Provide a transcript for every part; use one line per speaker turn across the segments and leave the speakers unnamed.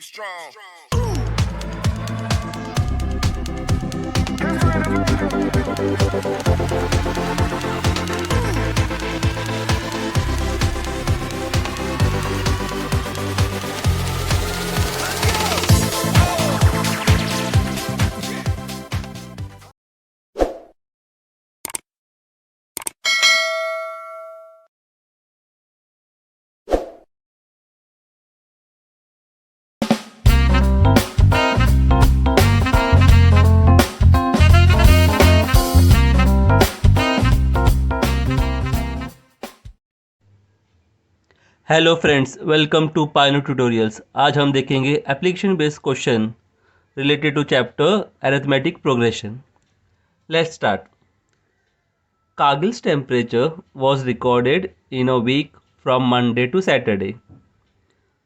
Be strong.
Hello friends, welcome to piano tutorials. आज हम देखेंगे application based question related to chapter arithmetic progression. Let's start. Kargil's temperature was recorded in a week from Monday to Saturday.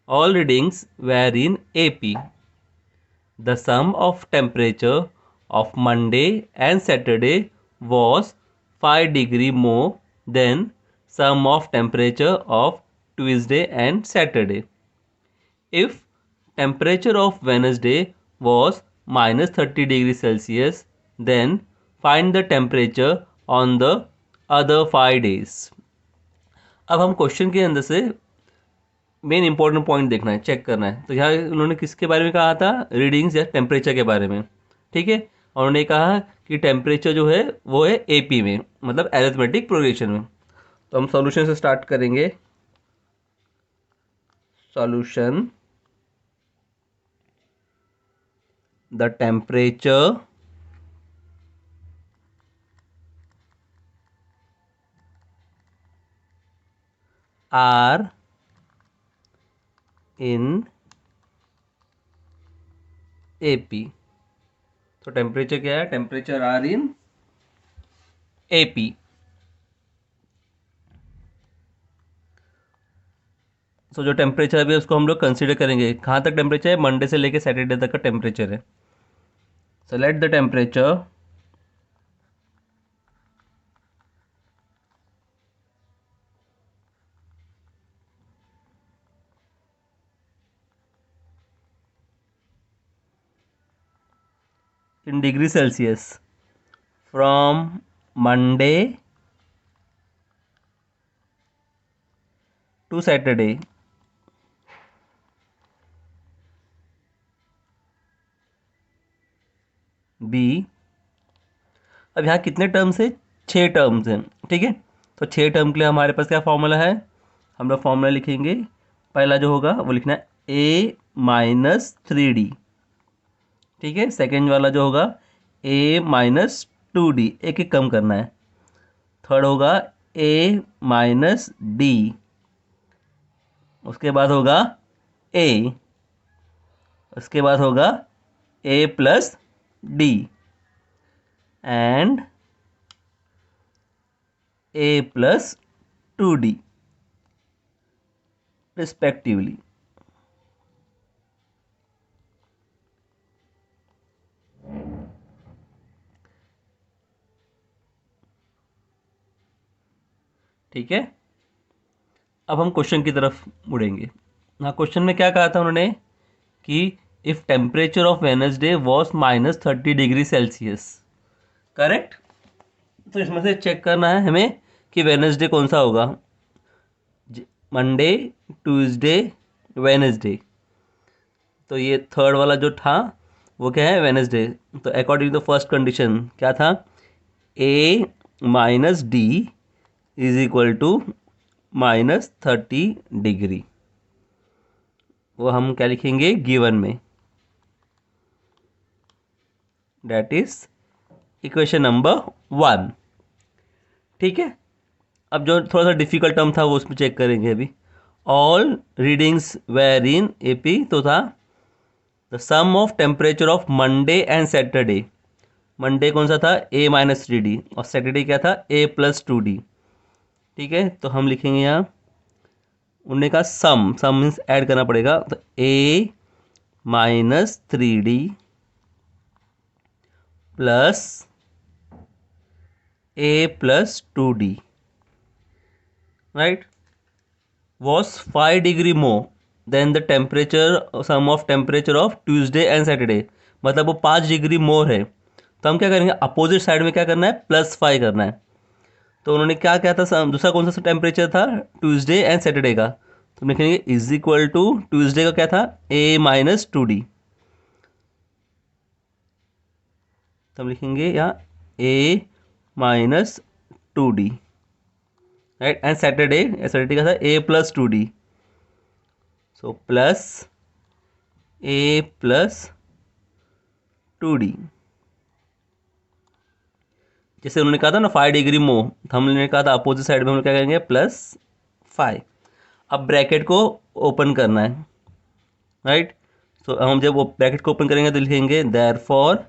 All readings were in AP. The sum of temperature of Monday and Saturday was 5 degree more than sum of temperature of Tuesday and Saturday. If temperature of Wednesday was minus 30 degrees Celsius, then find the temperature on the other 5 days. अब हम question के अंदर से main important point देखना है, check करना है। तो यहाँ उन्होंने किसके बारे में कहा था? रीडिंग्स या टेम्परेचर के बारे में। ठीक है, और उन्होंने कहा कि टेम्परेचर जो है वो है एपी में, मतलब अरिथमेटिक प्रोग्रेशन में। तो हम सॉल्यूशन से स्टार्ट करेंगे। Solution: the temperature are in AP। तो टेम्परेचर क्या है? Temperature are in AP। So जो टेम्परेचर अभी उसको हम लोग कंसीडर करेंगे। कहाँ तक टेम्परेचर है? मंडे से लेके सैटरडे तक का टेम्परेचर है। So let the temperature in degree Celsius from Monday to Saturday। B, अब यहाँ कितने टर्म्स है? 6 टर्म्स हैं। ठीक है, तो 6 टर्म के लिए हमारे पास क्या फॉर्मूला है? हम लोग फॉर्मूला लिखेंगे। पहला जो होगा वो लिखना है ए माइनस 3D। ठीक है, सेकेंड वाला जो होगा ए माइनस 2D, एक एक कम करना है। थर्ड होगा ए माइनस डी, उसके बाद होगा ए, उसके बाद होगा a plus d and a plus 2D respectively. ठीक है, अब हम क्वेश्चन की तरफ मुड़ेंगे। हाँ, क्वेश्चन में क्या कहा था उन्होंने कि if temperature of Wednesday was minus 30 degree Celsius. Correct. तो इसमें से चेक करना है हमें कि वेनसडे कौन सा होगा। Monday, Tuesday, Wednesday. तो ये थर्ड वाला जो था वो क्या है? वेनसडे। तो according to the first condition क्या था? A minus d is equal to minus 30 degree. वो हम क्या लिखेंगे गिवन में? That is equation number 1। ठीक है, अब जो थोड़ा सा डिफिकल्ट टर्म था वो उसमें चेक करेंगे अभी। All readings were in AP, तो था the sum of temperature of Monday and Saturday. Monday कौन सा था? ए माइनस 3D, और सैटरडे क्या था? ए प्लस 2D। ठीक है, तो हम लिखेंगे यहाँ उनने का सम, सम मीन्स ऐड करना पड़ेगा। तो a minus 3D plus a plus 2D, right, was 5 degree more. Then the temperature sum of temperature of Tuesday and Saturday, मतलब वो 5 डिग्री मोर है, तो हम क्या करेंगे, अपोजिट साइड में क्या करना है, +5 करना है। तो उन्होंने क्या क्या था, दूसरा कौन सा टेम्परेचर था, ट्यूसडे एंड सैटरडे का, तो लिखेंगे इज इक्वल टू, ट्यूसडे का क्या था, A-2D, तो हम लिखेंगे यहाँ A-2D, right. And Saturday, Saturday का था A+2D, सो प्लस A+2D। जैसे उन्होंने कहा था ना 5 डिग्री मो, तो हमने कहा था अपोजिट साइड में हम लोग क्या करेंगे, +5। अब ब्रैकेट को ओपन करना है, राइट। सो हम जब वो ब्रैकेट को ओपन करेंगे तो लिखेंगे therefore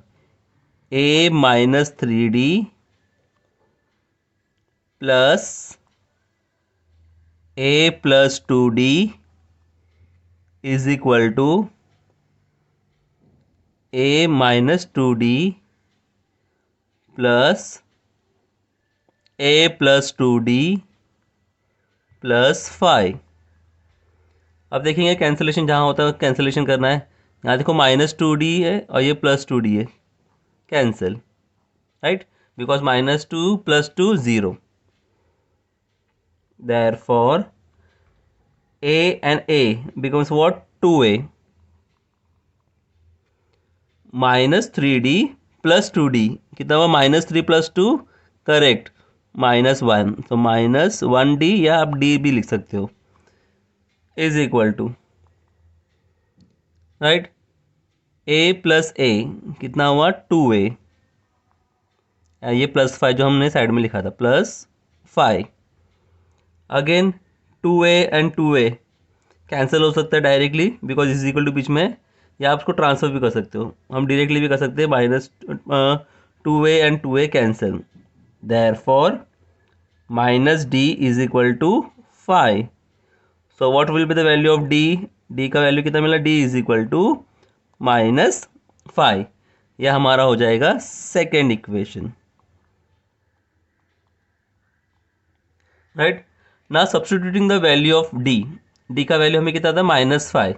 A-3D plus A+2D is equal to A-2D plus A+2D plus 5। अब देखेंगे कैंसिलेशन जहाँ होता है कैंसिलेशन करना है। यहाँ देखो -2D है और ये +2D है, cancel, right, because -2 + 2 0। Therefore A and A becomes what, 2A, -3D plus 2D कितना हुआ, -3 + 2, करेक्ट, -1, तो -1D या आप D भी लिख सकते हो, is equal to, right, A + A कितना हुआ, 2A, ये +5 जो हमने साइड में लिखा था, +5। Again 2A and 2A cancel हो सकता है directly, because is equal to बीच में, या आप उसको ट्रांसफर भी कर सकते हो, हम डायरेक्टली भी कर सकते हैं, -2A and 2A cancel, therefore -D is equal to 5। So what will be the value of D, D का वैल्यू कितना मिला, D इज इक्वल टू -5। यह हमारा हो जाएगा सेकेंड इक्वेशन, राइट। ना substituting the value of D का value हमें कितना था, -5।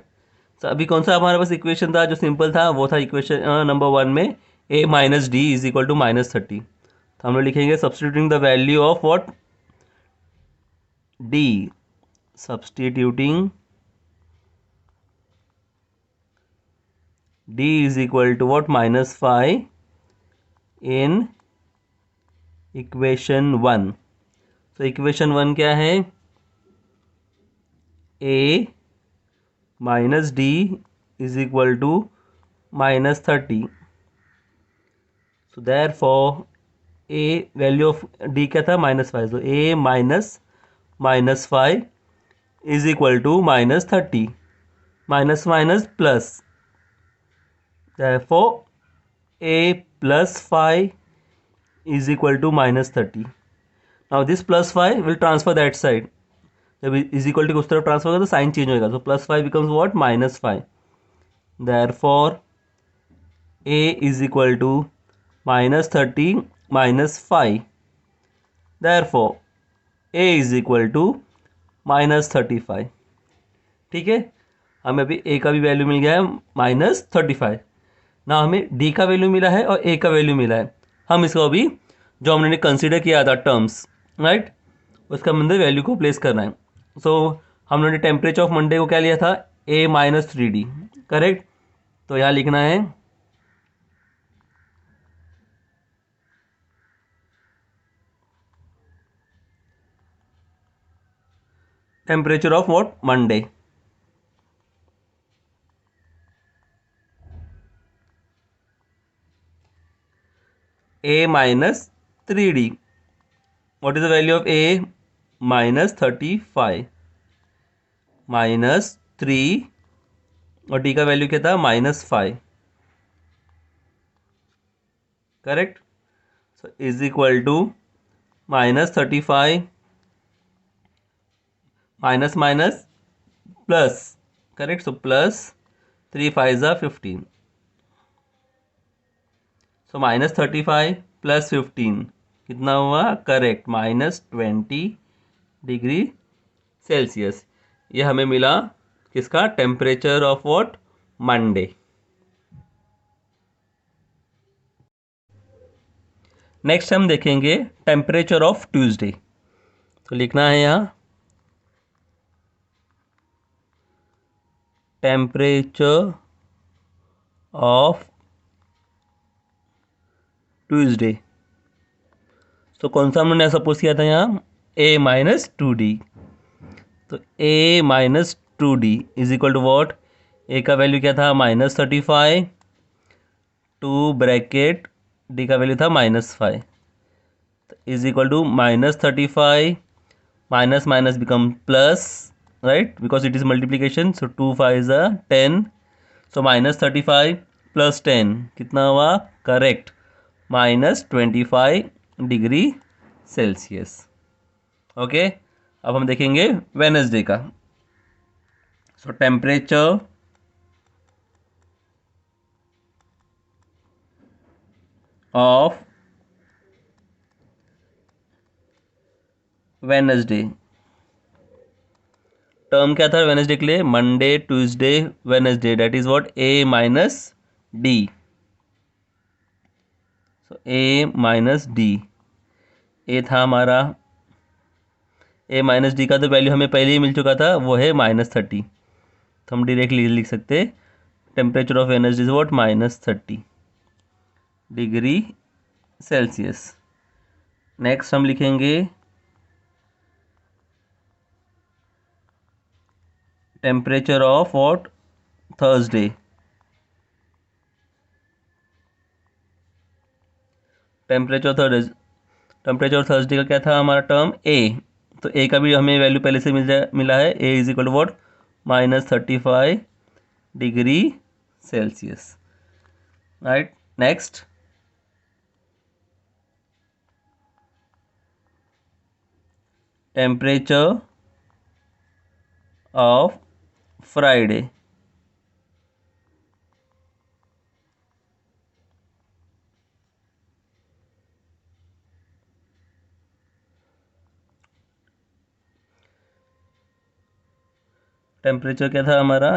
तो अभी कौन सा हमारे पास इक्वेशन था जो सिंपल था, वो था इक्वेशन नंबर 1 में A-D इज इक्वल टू -30। तो हम लोग लिखेंगे substituting the value of what, D, substituting D is equal to what, -5 in equation 1। तो इक्वेशन 1 क्या है, A -D is equal to -30। सो therefore A value of D क्या था, -5, तो A -5 is equal to -30, minus minus plus, therefore A plus 5 is equal to -30. Now this +5 will transfer that side. जब is equal to उस तरफ transfer होगा तो sign change होगा, तो +5 becomes what, -5। Therefore A is equal to -30 -5, therefore A is equal to -35। ठीक है, हमें अभी A का भी वैल्यू मिल गया है -35, ना हमें D का वैल्यू मिला है और A का वैल्यू मिला है। हम इसको अभी जो हमने कंसीडर किया था टर्म्स, राइट, उसका अंदर वैल्यू को प्लेस करना है। सो हमने टेम्परेचर ऑफ मंडे को क्या लिया था, A-3D, करेक्ट। तो यहाँ लिखना है temperature of what, Monday, A-3D। What is the value of A, -35 -3, और D का वैल्यू क्या था, -5, correct. So is equal to -35 minus minus plus, correct, so +3 5 ज़ा 15, सो -35 + 15 कितना हुआ, करेक्ट, -20 डिग्री सेल्सियस। ये हमें मिला किसका? Temperature of what? Monday. Next हम देखेंगे टेम्परेचर ऑफ ट्यूसडे। तो लिखना है यहाँ टेम्परेचर ऑफ ट्यूसडे। तो कौन सा हमने सपोज किया था यहाँ? a-2d। तो a-2d is equal to what? A का वैल्यू क्या था? -35, टू ब्रैकेट डी का वैल्यू था -5, is equal to -35 minus minus become plus, right, because it is multiplication. So 2 5 10, so -35 plus 10 कितना हुआ? Correct, -25 degree Celsius. ओके, अब हम देखेंगे वेडनेसडे का। सो टेम्परेचर ऑफ वेडनेसडे, टर्म क्या था वेडनेसडे के लिए? Monday, Tuesday, Wednesday, that is what? a-d। So a-d, ए था हमारा, a-d का तो वैल्यू हमें पहले ही मिल चुका था, वो है -30। तो हम डायरेक्टली लिख सकते temperature of Wednesday is what? -30 degree Celsius. Next हम लिखेंगे temperature of what? Thursday. Temperature Thursday का क्या था हमारा टर्म? ए। तो ए का भी हमें वैल्यू पहले से मिला है, a is equal to what? -35 degree Celsius, right. Next temperature of Friday. Temperature क्या था हमारा?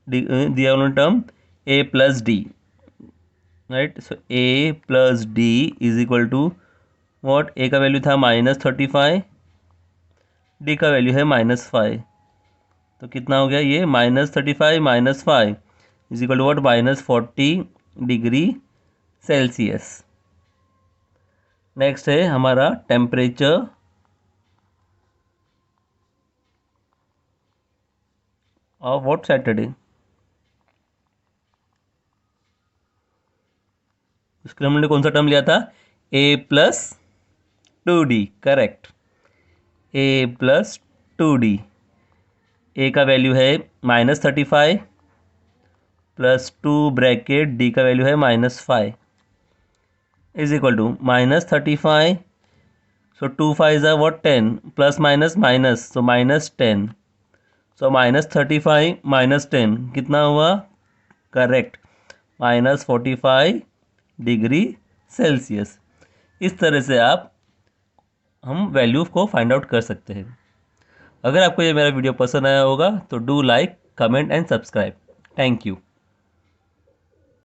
दिया उन्होंने term a+d, right. So a+d is equal to what? A का वैल्यू था -35, डी का वैल्यू है -5। तो कितना हो गया ये? -35 -5 is equal to what? -40 degree Celsius. Next है हमारा टेम्परेचर ऑफ वॉट? सैटरडे। उसके लिए हमने कौन सा टर्म लिया था? a+2d, correct, a+2d। ए का वैल्यू है -35 प्लस 2 ब्रैकेट डी का वैल्यू है -5 is equal to -35, so 2 5 what? 10, plus minus minus, so -10, so -35 -10 कितना हुआ? Correct, -45 degree Celsius. इस तरह से हम वैल्यू को फाइंड आउट कर सकते हैं। अगर आपको ये मेरा वीडियो पसंद आया होगा तो do like, comment and subscribe. Thank you.